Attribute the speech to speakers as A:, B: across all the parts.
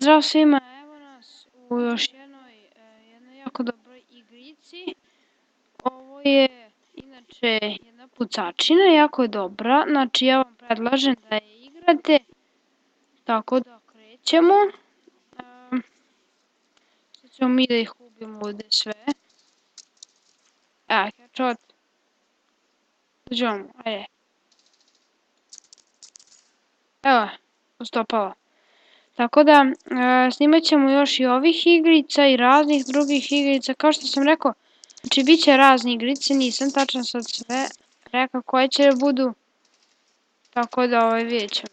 A: Pozdrav svima, evo nas u još jednoj jako dobroj igrici. Ovo je inače jedna pucačina, jako je dobra, znači ja vam predlažem da je igrate, tako da krećemo. Sad ćemo mi da ih ubijemo ovdje sve. Headshot. Uđemo, ajde. Evo, ustopalo. Tako da, snimat ćemo još i ovih igrica i raznih drugih igrica, kao što sam rekao. Znači, bit će razne igrice, nisam tačno sad sve rekao koje će da budu, tako da vidjet ćemo.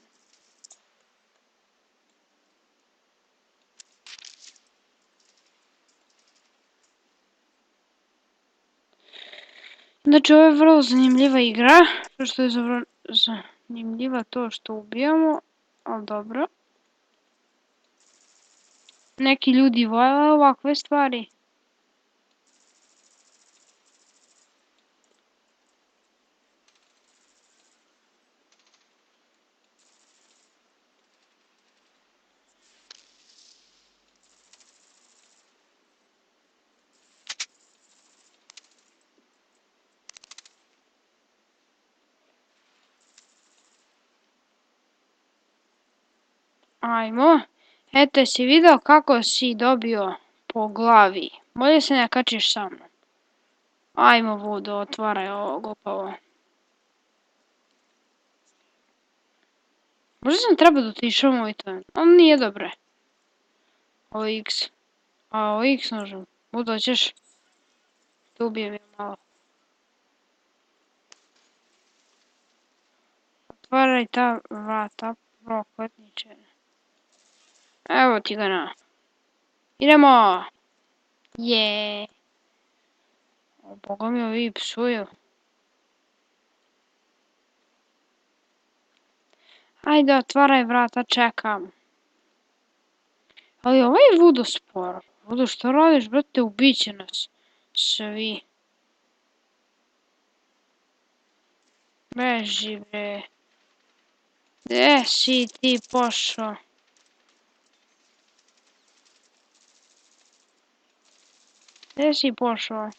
A: Znači, ovo je vrlo zanimljiva igra, što je zanimljiva to što ubijamo, ali dobro. Neki ljudi vole ovakve stvari. Ajmo. Eto, jesi video kako si dobio po glavi? Bolje se ne kačiš sa mnom. Ajmo, Vudo, otvaraj ovo glupavo. Možda sam trebao da otišao i to, ali nije dobre. Ovo je X. Ovo je X nožem. Vudo, ćeš? Tu ubijem je malo. Otvaraj ta vrata, prokletniče. Evo ti ga na. Idemo! Je. O, boga mi ovi psuju. Ajde, otvaraj vrata, čekam. Ali ovo je Vudo sporo. Vudo, što radiš, brate, ubiće nas. Svi. Beži, bre. Gde si ti pošao? Gde si pošao?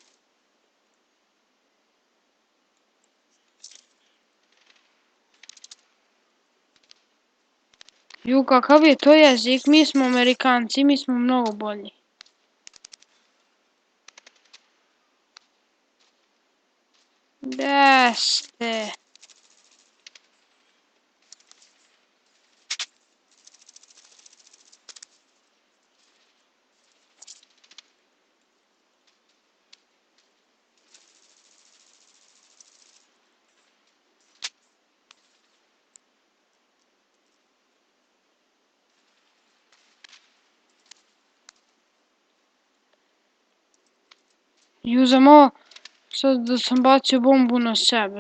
A: Ju, kakav je to jezik? Mi smo Amerikanci, mi smo mnogo bolji. Gde ste? Ju, samo sad da sam bacio bombu na sebe.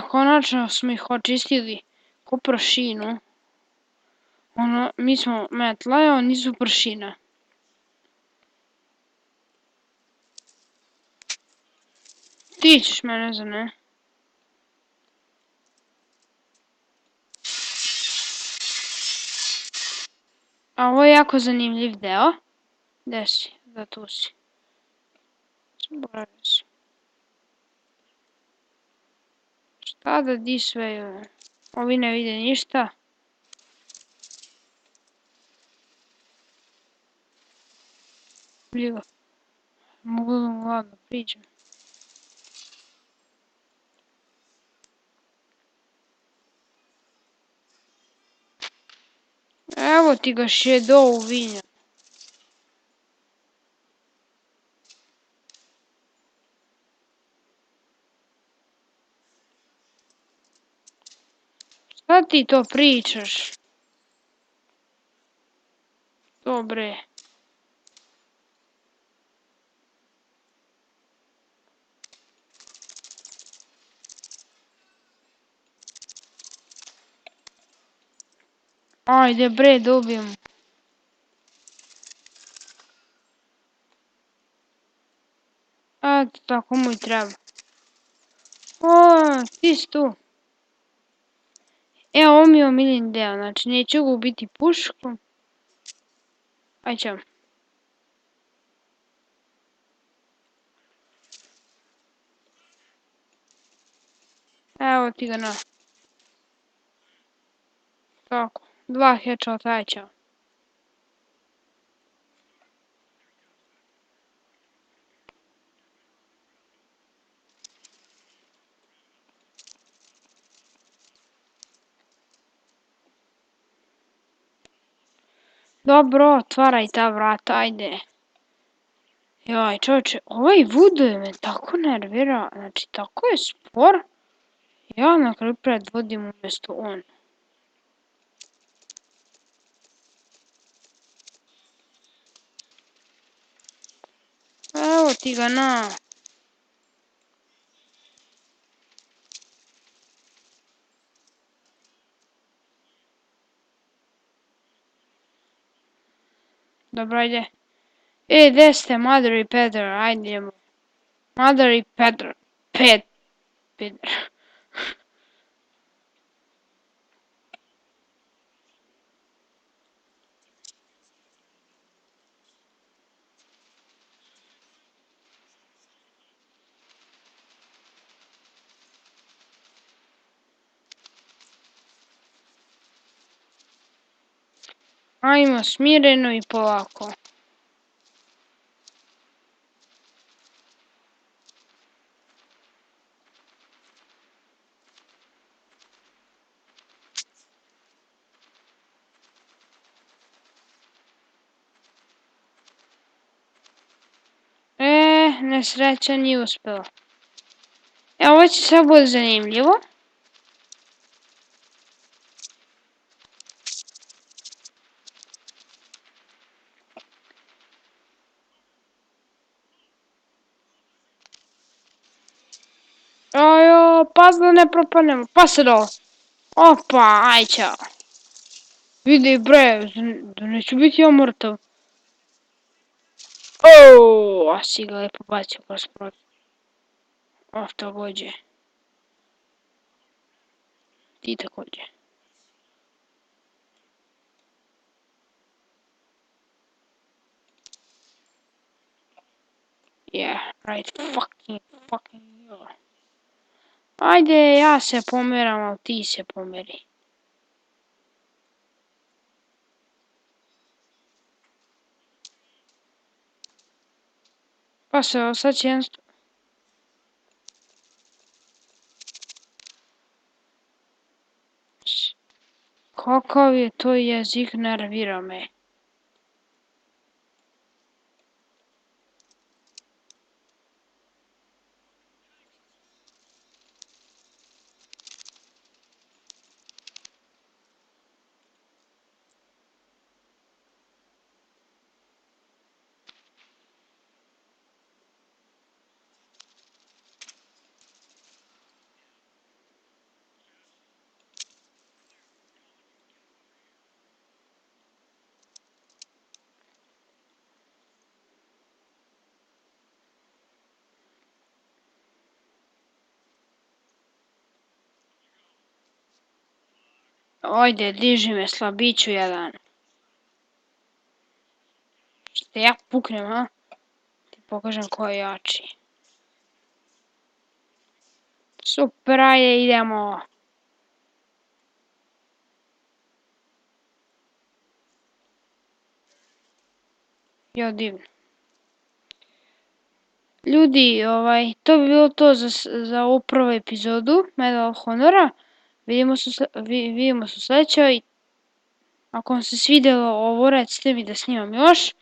A: Konačno smo ih očistili ko prašinu. Ono, mi smo metla, a oni su prašina. Ti ćeš mene za ne. A ovo je jako zanimljiv deo. Gde si? Da, tu si. Zaboravio sam. Šta da di sve? Ovi ne vide ništa. Bligo. Mogu da mu ladno priđem. Evo ti ga šedo u vinju. Šta ti to pričaš? Dobre. Ajde bre, dobijem. Eto, tako mu i treba. O, ti si tu. Ovo mi je omiljeni deo, znači neću ga ubiti puškom. Aj ćemo. Evo ti ga na. Tako, 2 headshota, aj ćemo. Dobro, otvaraj ta vrata, ajde. Joj, čovječe, ovaj Voodoo me tako nervira, znači tako je spor. Ja na kraju predvodim umjesto on. Evo ti ga na. Dobro, ajde. Gdje ste, Mother i Pedro, ajde idemo. Mother i Pedro, Pedro. Ajmo smireno i polako. Nesreća nije uspjela. Ovo će sve bude zanimljivo. Ajo, pas da ne propadnemo, pa se dole. Opa, aj ćao. Vidi bre, da neću biti ja mrtav. A si ga lepo bacio kroz prozor. Također. Ti također. Yeah, right, fucking yeah. Ajde, ja se pomeram, ali ti se pomeri. Pa se, sad će jedan... Kakav je to jezik, nervira me. Ajde, diži me, slabiću jedan. Što ja puknem, a? Ti pokažem ko je jači. Super, ajde, idemo. Jo, divno. Ljudi, to bi bilo to za ovu prvu epizodu Medal of Honora. Vidimo se u sljedećoj. Ako vam se svidjelo ovo, recite mi da snimam još.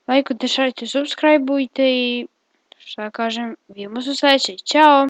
A: Lajkujte, šarite, subscribeujte i šta da kažem, vidimo se u sljedećoj. Ćao!